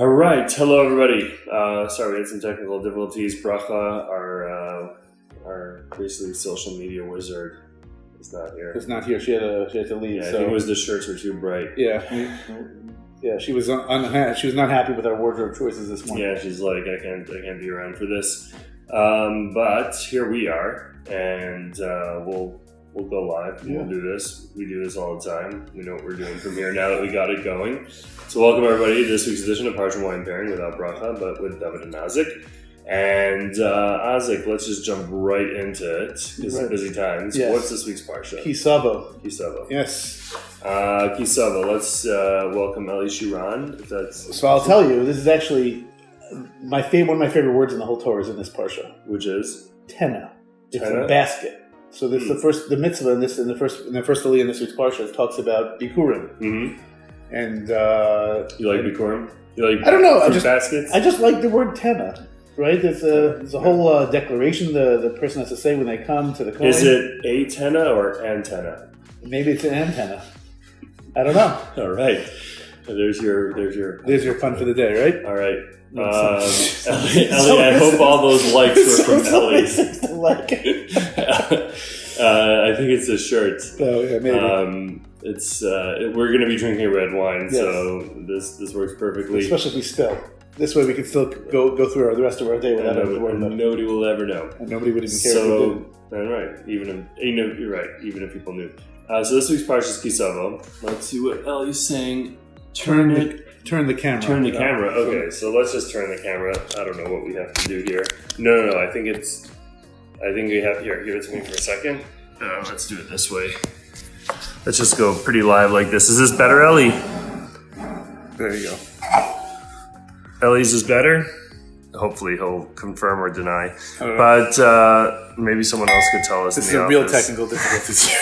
All right, hello everybody. Sorry, we had some technical difficulties. Bracha, our basically social media wizard, is not here. It's not here. She had to leave. Yeah, I so. think it was the shirts were too bright. Yeah. She was she was not happy with our wardrobe choices this morning. Yeah, she's like, I can't be around for this. But here we are, and we'll go live. Yeah. We'll do this. We do this all the time. We know what we're doing from here now that we got it going. So welcome everybody to this week's edition of Parsha Wine Pairing without Bracha, but with David and Isaac. And Isaac, let's just jump right into it because it's busy times. Yes. What's this week's Parsha? Tavo. Yes. Tavo. Let's welcome Eli Shiran. If that's So I'll tell you, this is actually one of my favorite words in the whole Torah is in this Parsha. Which is? Tena. It's Tena? a basket. So this the mitzvah in the first Aliyah in this week's Parsha talks about bikurim. Mm-hmm. And you like bikurim? You like I don't know. baskets? I just like the word tena. Right? There's a whole declaration the person has to say when they come to the Kohen. Is it a tenna or antenna? Maybe it's an antenna. I don't know. All right. There's your fun for the day, right? All right. Ellie, I hope all those likes were from Ellie. I think it's a shirt. Oh yeah, maybe. We're going to be drinking red wine, yes. So this works perfectly. Especially if we spill. This way we can still go through the rest of our day without having to worry about it. Nobody will ever know. And nobody would even care so, if we did. All right. You're right. Even if people knew. So this week's Parsha is Tavo. Let's see what Ellie's saying. Turn the camera. Turn the camera. Okay, so let's just turn the camera. I don't know what we have to do here. No. I think we have here. Give it to me for a second. Let's do it this way. Let's just go pretty live like this. Is this better, Ellie? There you go. Ellie's is better. Hopefully he'll confirm or deny. But maybe someone else could tell us. This in the is a real office. technical difficulty.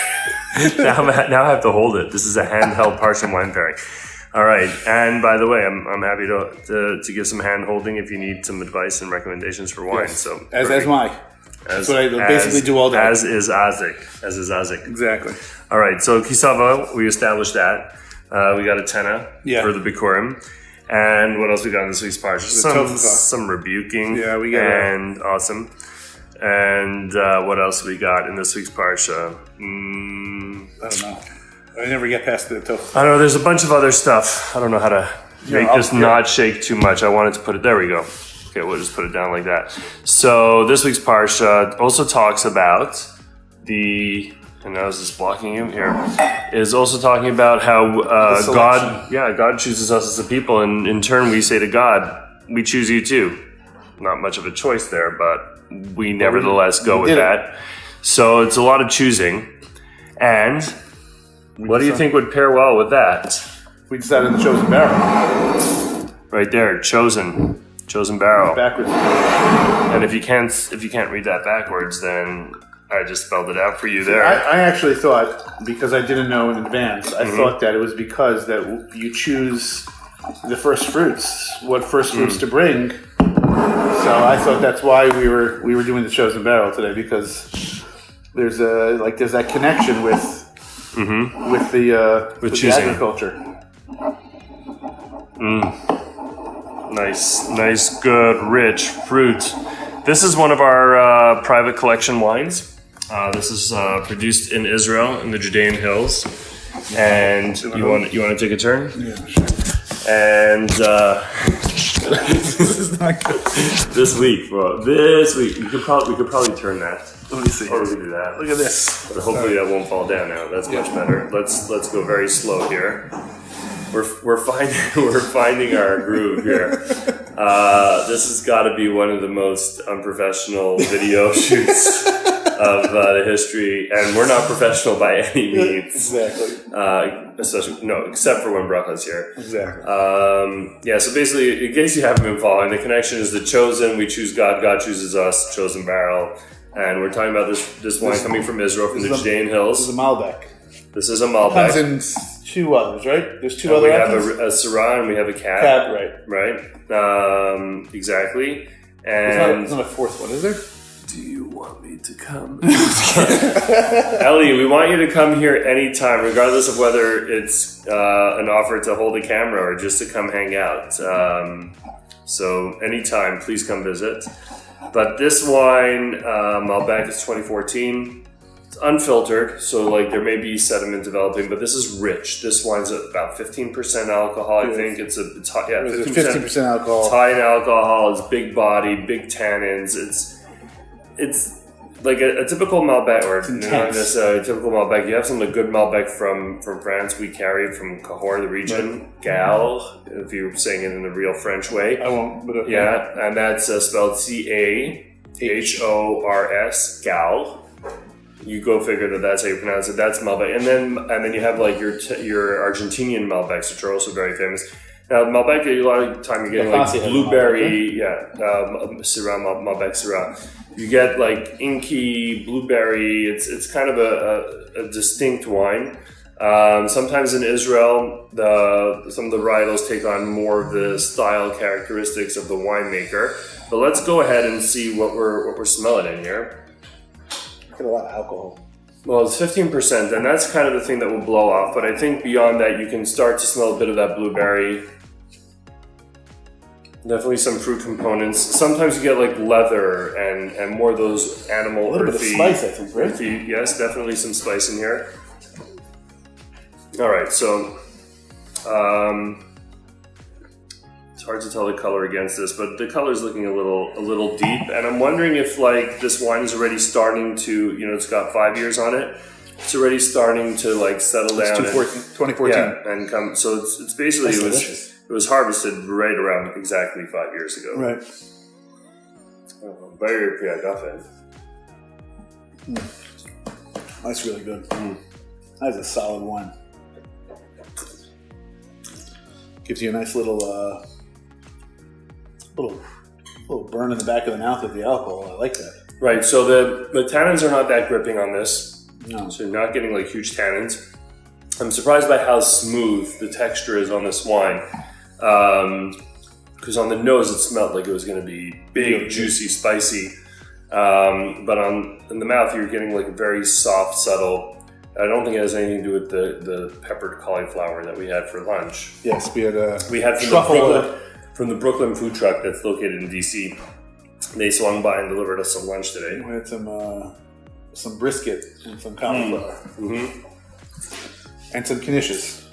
now I have to hold it. This is a handheld Parsha wine pairing. All right, and by the way, I'm happy to give some hand holding if you need some advice and recommendations for wine. Yes. So as my. That's what I basically do all day. As is Isaac. Exactly. All right, so Tavo, we established that. We got a tenna for the bikurim. And what else we got in this week's Parsha? Some rebuking. Yeah, we got awesome. And what else we got in this week's Parsha? I don't know. I never get past the Tavo. I don't know. There's a bunch of other stuff. I don't know how to make this not shake too much. I wanted to put it. There we go. Okay, we'll just put it down like that. So this week's Parsha also talks about and now is this blocking you here, is also talking about how God chooses us as a people, and in turn we say to God, we choose you too. Not much of a choice there, but we nevertheless go with that. So it's a lot of choosing. And what do you think would pair well with that? We decided on the chosen barrel. Right there, chosen barrel. Backwards. And if you can't read that backwards, then I just spelled it out for you there. I actually thought, because I didn't know in advance, I thought that it was because that you choose the first fruits, what first fruits to bring. So I thought that's why we were doing the chosen barrel today, because there's that connection with the agriculture. Nice, good, rich fruit. This is one of our private collection wines. This is produced in Israel in the Judean hills. And you want to take a turn? Yeah, sure. And this is not good. This week we could probably turn that. Let me see. Or we could do that. Look at this. But hopefully that won't fall down now. That's much better. Let's go very slow here. We're finding our groove here. This has got to be one of the most unprofessional video shoots of the history, and we're not professional by any means. Exactly. Except for when Bracha's here. Exactly. So basically, in case you haven't been following, the connection is the chosen. We choose God. God chooses us. Chosen barrel. And we're talking about this wine coming from Israel, from the Judean hills. This is a Malbec. This is a Malbec. Comes in two others, right? There's two other. We have a Syrah and we have a Cab. Cab, right. Exactly. And there's not a fourth one, is there? Do you want me to come? Ellie, we want you to come here anytime, regardless of whether it's an offer to hold a camera or just to come hang out. So anytime, please come visit. But this wine, Malbec, is 2014. It's unfiltered, so like there may be sediment developing, but this is rich. This wine's at about 15% alcohol. I think it's 15% alcohol. It's high in alcohol. It's big body, big tannins. It's like a typical Malbec, or not necessarily a typical Malbec. You have some of the good Malbec from France. We carried from Kosher, the region. Gal, if you're saying it in the real French way. I won't. But yeah, and that's spelled Cahors, Gal. You go figure that's how you pronounce it. That's Malbec, and then you have like your Argentinian Malbecs, which are also very famous. Now Malbec, a lot of the time you're getting like blueberry, Syrah, Malbec Syrah. You get like inky blueberry. It's kind of a distinct wine. Sometimes in Israel, some of the varietals take on more of the style characteristics of the winemaker. But let's go ahead and see what we're smelling in here. Get a lot of alcohol. Well, it's 15%, and that's kind of the thing that will blow off. But I think beyond that, you can start to smell a bit of that blueberry. Definitely some fruit components. Sometimes you get like leather and more of those animal a little earthy. bit of spice, I think, right? Earthy, yes, definitely some spice in here. All right, so it's hard to tell the color against this, but the color is looking a little deep, and I'm wondering if like this wine is already starting to, it's got 5 years on it. It's already starting to like settle down. 2014. Yeah, and come. So it's basically it was harvested right around exactly 5 years ago. Right. Very agave. That's really good. That's a solid wine. Gives you a nice little burn in the back of the mouth with the alcohol. I like that. Right. So the tannins are not that gripping on this. No. So you're not getting like huge tannins. I'm surprised by how smooth the texture is on this wine. Because on the nose it smelled like it was going to be big, juicy, spicy. But in the mouth you're getting like a very soft, subtle. I don't think it has anything to do with the peppered cauliflower that we had for lunch. Yes, we had from the Brooklyn food truck that's located in DC. They swung by and delivered us some lunch today. We had some brisket and some cauliflower. Mm-hmm. And some knishes.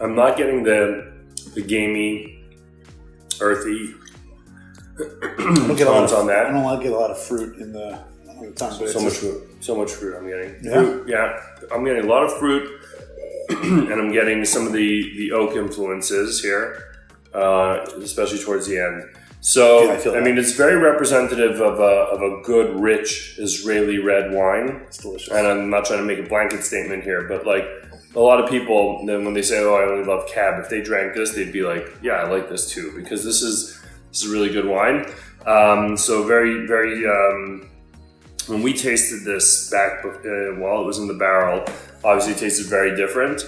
I'm not getting the gamey, earthy tones on that. I don't get a lot of fruit on the tongue. But So much fruit I'm getting. Yeah? Fruit, yeah. I'm getting a lot of fruit, and I'm getting some of the oak influences here, especially towards the end. So, yeah, I mean, it's very representative of a good, rich Israeli red wine. It's delicious. And I'm not trying to make a blanket statement here, but like a lot of people, then when they say, "Oh, I only love Cab," if they drank this, they'd be like, "Yeah, I like this too," because this is a really good wine. So very, very. When we tasted this back while it was in the barrel, obviously it tasted very different.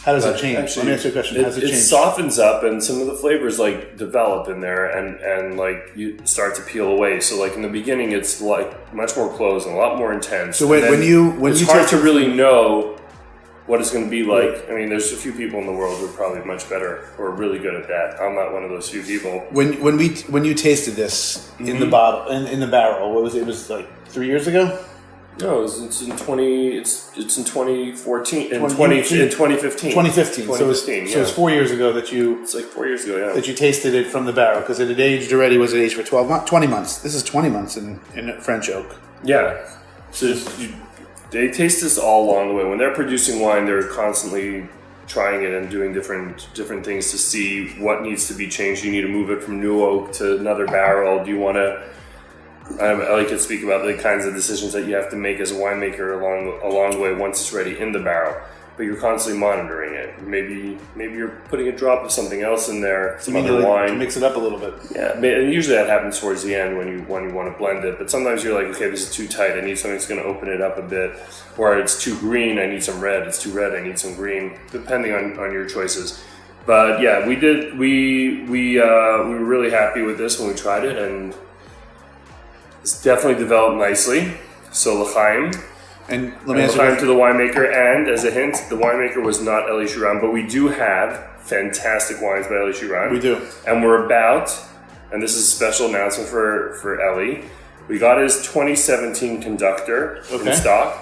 How does it change? Let me ask you a question. How does it change? It softens up, and some of the flavors like develop in there, and like you start to peel away. So like in the beginning, it's like much more closed and a lot more intense. So when it's hard to really know what it's going to be like. I mean, there's a few people in the world who are probably much better or really good at that. I'm not one of those few people. When you tasted this in the bottle in the barrel, what was it? It was like 3 years ago. No, it's in 2014. In 2015. 2015. So it's 4 years ago that you. It's like 4 years ago, yeah. That you tasted it from the barrel because it had aged already. Was it aged for 20 months? This is 20 months in French oak. Yeah. So they taste this all along the way. When they're producing wine, they're constantly trying it and doing different things to see what needs to be changed. You need to move it from new oak to another barrel. Do you want to? I like to speak about the kinds of decisions that you have to make as a winemaker along the way once it's ready in the barrel. but you're constantly monitoring it. Maybe you're putting a drop of something else in there, some other like wine. mix it up a little bit. Yeah, and usually that happens towards the end when you want to blend it. But sometimes you're like, okay, this is too tight. I need something that's going to open it up a bit. Or it's too green. I need some red. It's too red. I need some green. Depending on your choices. But yeah, we were really happy with this when we tried it, and it's definitely developed nicely. So l'chaim. And let me ask you to the winemaker. And as a hint, the winemaker was not Eli Shiran, but we do have fantastic wines by Eli Shiran. We do. And we're about, and this is a special announcement for Eli, we got his 2017 Conductor in stock.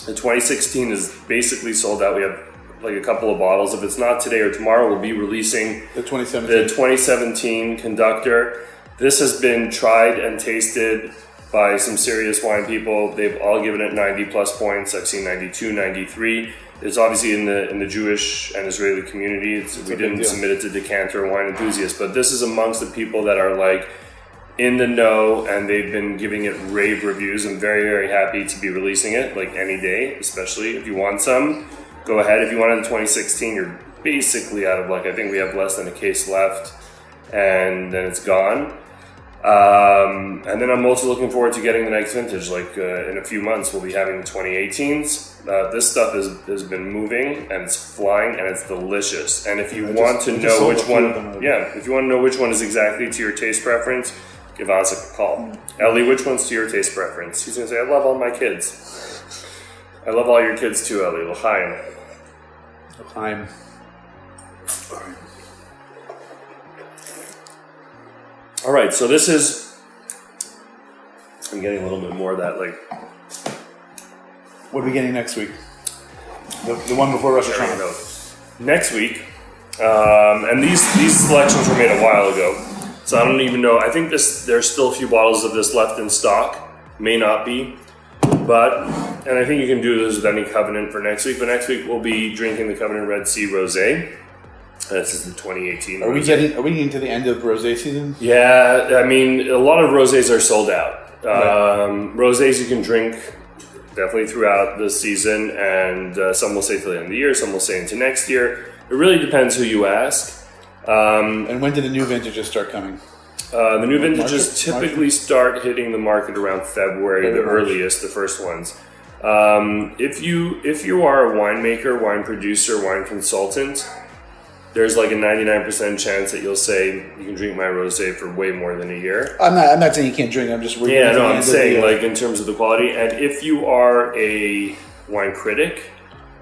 The 2016 is basically sold out. We have like a couple of bottles. If it's not today or tomorrow, we'll be releasing the 2017 Conductor. This has been tried and tasted by some serious wine people. They've all given it 90 plus points. I've seen 92, 93. It's obviously in the Jewish and Israeli community. We didn't submit it to Decanter or Wine Enthusiasts, but this is amongst the people that are like in the know, and they've been giving it rave reviews. I'm very, very happy to be releasing it like any day, especially if you want some. Go ahead. If you wanted the 2016, you're basically out of luck. I think we have less than a case left, and then it's gone. And then I'm also looking forward to getting the next vintage. Like in a few months, we'll be having the 2018s. This stuff has been moving, and it's flying, and it's delicious. And if you want to know which one, if you want to know which one is exactly to your taste preference, give Isaac a call. Ellie, which one's to your taste preference? He's gonna say, I love all my kids. I love all your kids too, Ellie. L'chaim. L'chaim. All right, so this is. I'm getting a little bit more of that, like. What are we getting next week? The one before Rosh Hashanah. Next week, and these selections were made a while ago, so I don't even know. I think there's still a few bottles of this left in stock. May not be, and I think you can do this with any Covenant for next week. But next week we'll be drinking the Covenant Red Sea Rosé. This is the 2018. Are we getting to the end of rosé season? Yeah, I mean, a lot of rosés are sold out. Rosés you can drink definitely throughout the season, and some will say till the end of the year, some will say into next year. It really depends who you ask. And when do the new vintages start coming? The new vintages typically start hitting the market around February, the earliest, the first ones. If you are a winemaker, wine producer, wine consultant, there's like a 99% chance that you'll say you can drink my rosé for way more than a year. I'm not saying you can't drink. I'm just I'm saying like in terms of the quality. And if you are a wine critic,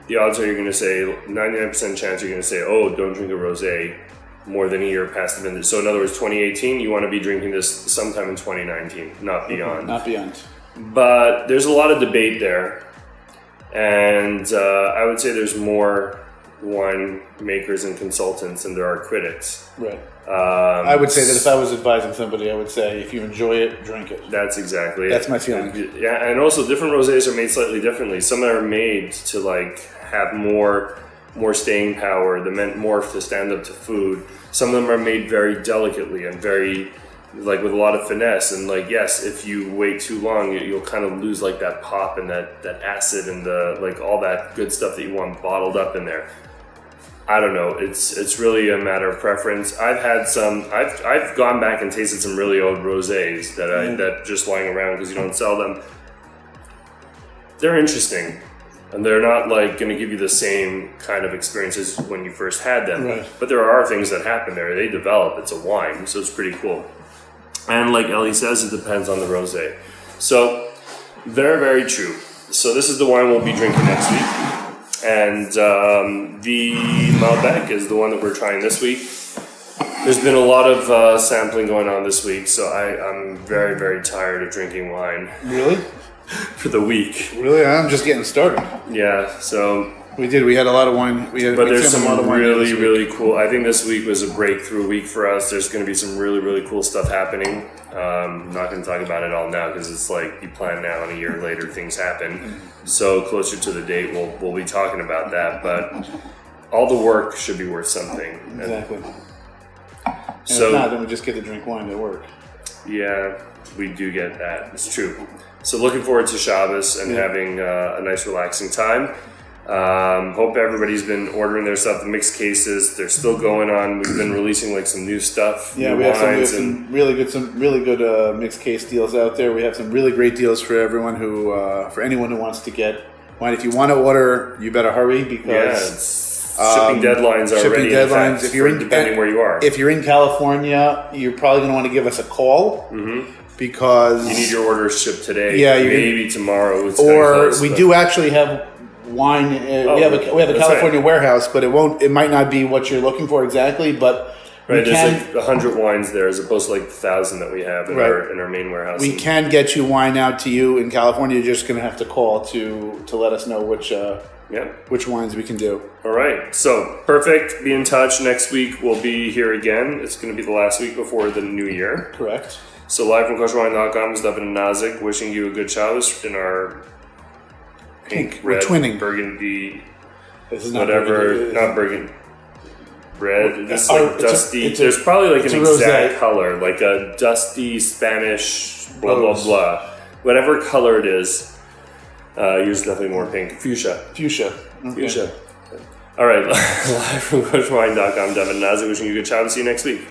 the odds are you're going to say 99% chance you're going to say, oh, don't drink a rosé more than a year past the vintage. So in other words, 2018, you want to be drinking this sometime in 2019, not beyond. Not beyond. But there's a lot of debate there, and I would say there's more wine makers and consultants than there are critics. Right. I would say that if I was advising somebody, I would say if you enjoy it, drink it. That's exactly That's it. my feeling. Yeah, and also different rosés are made slightly differently. Some are made to like have more staying power, the more to stand up to food. Some of them are made very delicately and very like with a lot of finesse, and like yes, if you wait too long, you'll kind of lose like that pop and that acid and the like all that good stuff that you want bottled up in there. I don't know. It's really a matter of preference. I've gone back and tasted some really old rosés that just lying around because you don't sell them. They're interesting, and they're not like going to give you the same kind of experiences when you first had them. Right. But there are things that happen there. They develop. It's a wine, so it's pretty cool. And like Ellie says, it depends on the rosé. So very, very true. So this is the wine we'll be drinking next week. And the Malbec is the one that we're trying this week. There's been a lot of sampling going on this week, so I'm very, very tired of drinking wine. Really? For the week. Really? I'm just getting started. Yeah, so... We had a lot of wine. But there's some really, really cool... I think this week was a breakthrough week for us. There's going to be some really, really cool stuff happening. I'm not going to talk about it all now because it's like you plan now and a year later things happen. So closer to the date, we'll be talking about that. But all the work should be worth something. Exactly. And so, if not, then we just get to drink wine at work. Yeah, we do get that. It's true. So looking forward to Shabbos and having a nice relaxing time. Hope everybody's been ordering their stuff. The mixed cases, they're still going on. We've been releasing like some new stuff. Yeah, we have some really good mixed case deals out there. We have some really great deals for everyone for anyone who wants to get wine. If you want to order, you better hurry because shipping deadlines are already in effect if you're depending where you are. If you're in California, you're probably going to want to give us a call because you need your orders shipped today. Yeah, maybe tomorrow. It's we do actually have wine. We have a California warehouse, but it might not be what you're looking for exactly. But there's like 100 wines there as opposed to like 1,000 that we have in our main warehouse. We can get you wine out to you in California. You're just going to have to call to let us know which wines we can do. All right. So, perfect. Be in touch. Next week, we'll be here again. It's going to be the last week before the new year. Correct. So, live from Kosherwine.com is Devin and Nazik wishing you a good Shabbos in our pink, red, twinning. Burgundy, this is not not burgundy. Red. This is like dusty. There's probably like an exact color, like a dusty Spanish, blah, blah, blah. Whatever color it is. Use nothing more pink. Fuchsia. Okay. Fuchsia. All right. Live from Kosherwine.com, Devin and Nazik wishing you a good Shabbos. See you next week.